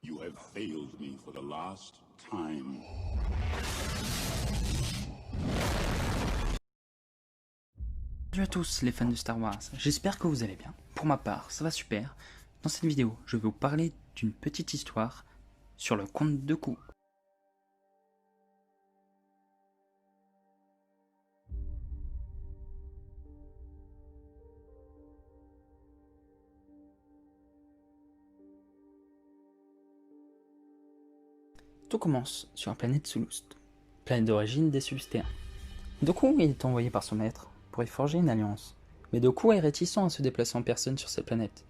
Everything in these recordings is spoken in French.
You have failed me for the last time. Salut à tous les fans de Star Wars, j'espère que vous allez bien. Pour ma part, ça va super. Dans cette vidéo, je vais vous parler d'une petite histoire sur le conte Dooku. Tout commence sur la planète Sullust, planète d'origine des Sullustéens. Dooku est envoyé par son maître pour y forger une alliance, mais Dooku est réticent à se déplacer en personne sur cette planète,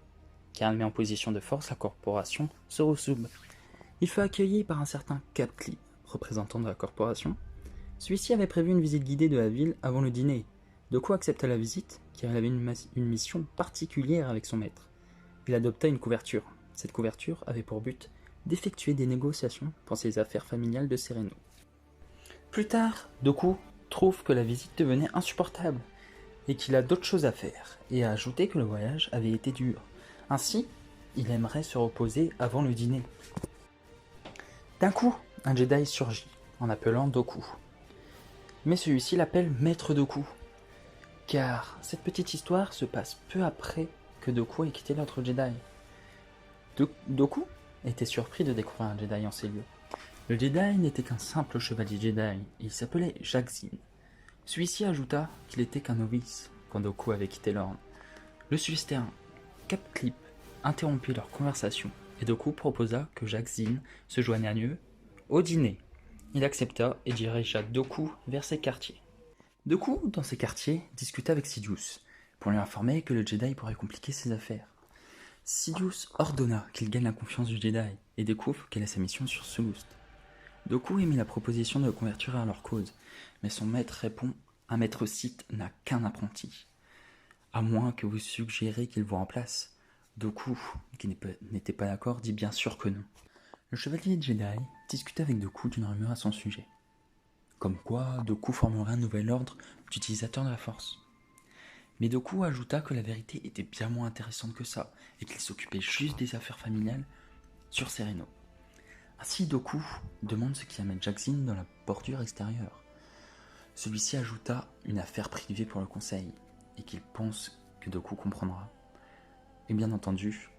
car il met en position de force la corporation Sorosub. Il fut accueilli par un certain Capclip, représentant de la corporation. Celui-ci avait prévu une visite guidée de la ville avant le dîner. Dooku accepta la visite, car il avait une mission particulière avec son maître. Il adopta une couverture. Cette couverture avait pour but d'effectuer des négociations pour ses affaires familiales de Serenno. Plus tard, Dooku trouve que la visite devenait insupportable et qu'il a d'autres choses à faire, et a ajouté que le voyage avait été dur. Ainsi, il aimerait se reposer avant le dîner. D'un coup, un Jedi surgit en appelant Dooku. Mais celui-ci l'appelle Maître Dooku, car cette petite histoire se passe peu après que Dooku ait quitté l'autre Jedi. Dooku était surpris de découvrir un Jedi en ces lieux. Le Jedi n'était qu'un simple chevalier Jedi, et il s'appelait Jaqzin. Celui-ci ajouta qu'il était qu'un novice quand Dooku avait quitté l'ordre. Le Sullustéen Capclip interrompit leur conversation, et Dooku proposa que Jaqzin se joignât à eux au dîner. Il accepta et dirigea Dooku vers ses quartiers. Dooku, dans ses quartiers, discuta avec Sidious, pour lui informer que le Jedi pourrait compliquer ses affaires. Sidious ordonna qu'il gagne la confiance du Jedi et découvre quelle est sa mission sur Sullust. Dooku émit la proposition de le convertir à leur cause, mais son maître répond « Un maître Sith n'a qu'un apprenti. À moins que vous suggérez qu'il vous remplace. » Dooku, qui n'était pas d'accord, dit bien sûr que non. Le chevalier Jedi discuta avec Dooku d'une rumeur à son sujet. Comme quoi, Dooku formerait un nouvel ordre d'utilisateurs de la Force. Mais Dooku ajouta que la vérité était bien moins intéressante que ça, et qu'il s'occupait juste des affaires familiales sur Serenno. Ainsi, Dooku demande ce qui amène Jaqzin dans la bordure extérieure. Celui-ci ajouta une affaire privée pour le conseil, et qu'il pense que Dooku comprendra. Et bien entendu,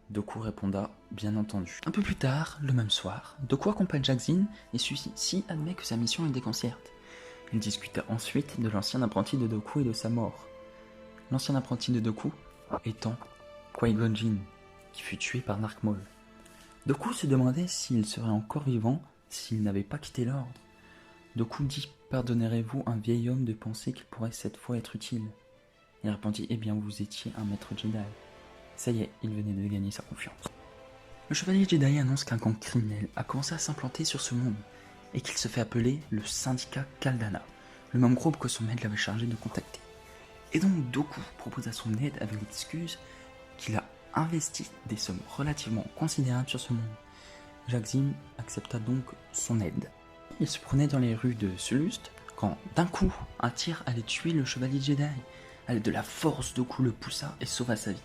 Dooku répondra « Bien entendu ». Un peu plus tard, le même soir, Dooku accompagne Jaqzin, et celui-ci admet que sa mission est déconcerte. Il discuta ensuite de l'ancien apprenti de Dooku et de sa mort. L'ancien apprenti de Dooku étant Qui-Gon Jinn, qui fut tué par Dark Maul. Dooku se demandait s'il serait encore vivant s'il n'avait pas quitté l'ordre. Dooku dit « Pardonnerez-vous un vieil homme de penser qu'il pourrait cette fois être utile ?» Il répondit « Eh bien vous étiez un maître Jedi. » Ça y est, il venait de gagner sa confiance. Le chevalier Jedi annonce qu'un gang criminel a commencé à s'implanter sur ce monde et qu'il se fait appeler le syndicat Kaldana, le même groupe que son maître l'avait chargé de contacter. Et donc Dooku proposa son aide avec l'excuse qu'il a investi des sommes relativement considérables sur ce monde. Jaqzin accepta donc son aide. Il se promenait dans les rues de Sullust quand, d'un coup, un tir allait tuer le chevalier Jedi. À l'aide de la force, Dooku le poussa et sauva sa vie.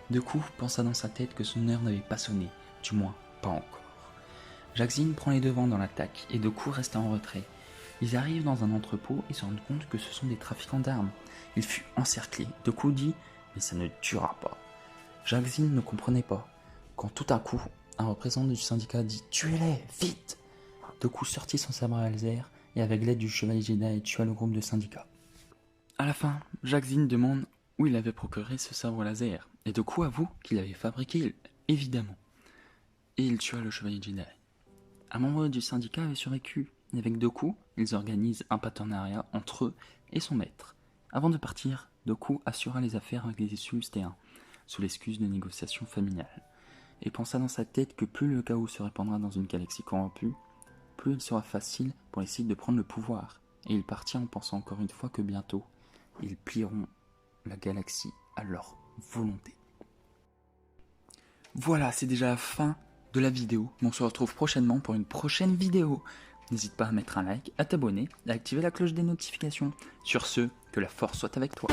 Dooku pensa dans sa tête que son heure n'avait pas sonné, du moins pas encore. Jaqzin prend les devants dans l'attaque et Dooku resta en retrait. Ils arrivent dans un entrepôt et se rendent compte que ce sont des trafiquants d'armes. Il fut encerclé. Dooku dit « Mais ça ne durera pas ». Jaqzin ne comprenait pas, quand tout à coup, un représentant du syndicat dit « Tuez-les, vite !» Dooku sortit son sabre laser et avec l'aide du chevalier Jedi tua le groupe de syndicat. À la fin, Jaqzin demande où il avait procuré ce sabre laser, et Dooku avoue qu'il l'avait fabriqué, évidemment. Et il tua le chevalier Jedi. Un membre du syndicat avait survécu, et avec Dooku, ils organisent un partenariat entre eux et son maître. Avant de partir, Dooku assura les affaires avec les Sullustéens, sous l'excuse de négociations familiales, et pensa dans sa tête que plus le chaos se répandra dans une galaxie corrompue, plus il sera facile pour les Sith de prendre le pouvoir, et il partit en pensant encore une fois que bientôt, ils plieront la galaxie à leur volonté. Voilà, c'est déjà la fin de la vidéo, mais on se retrouve prochainement pour une prochaine vidéo. N'hésite pas à mettre un like, à t'abonner et à activer la cloche des notifications. Sur ce, que la force soit avec toi.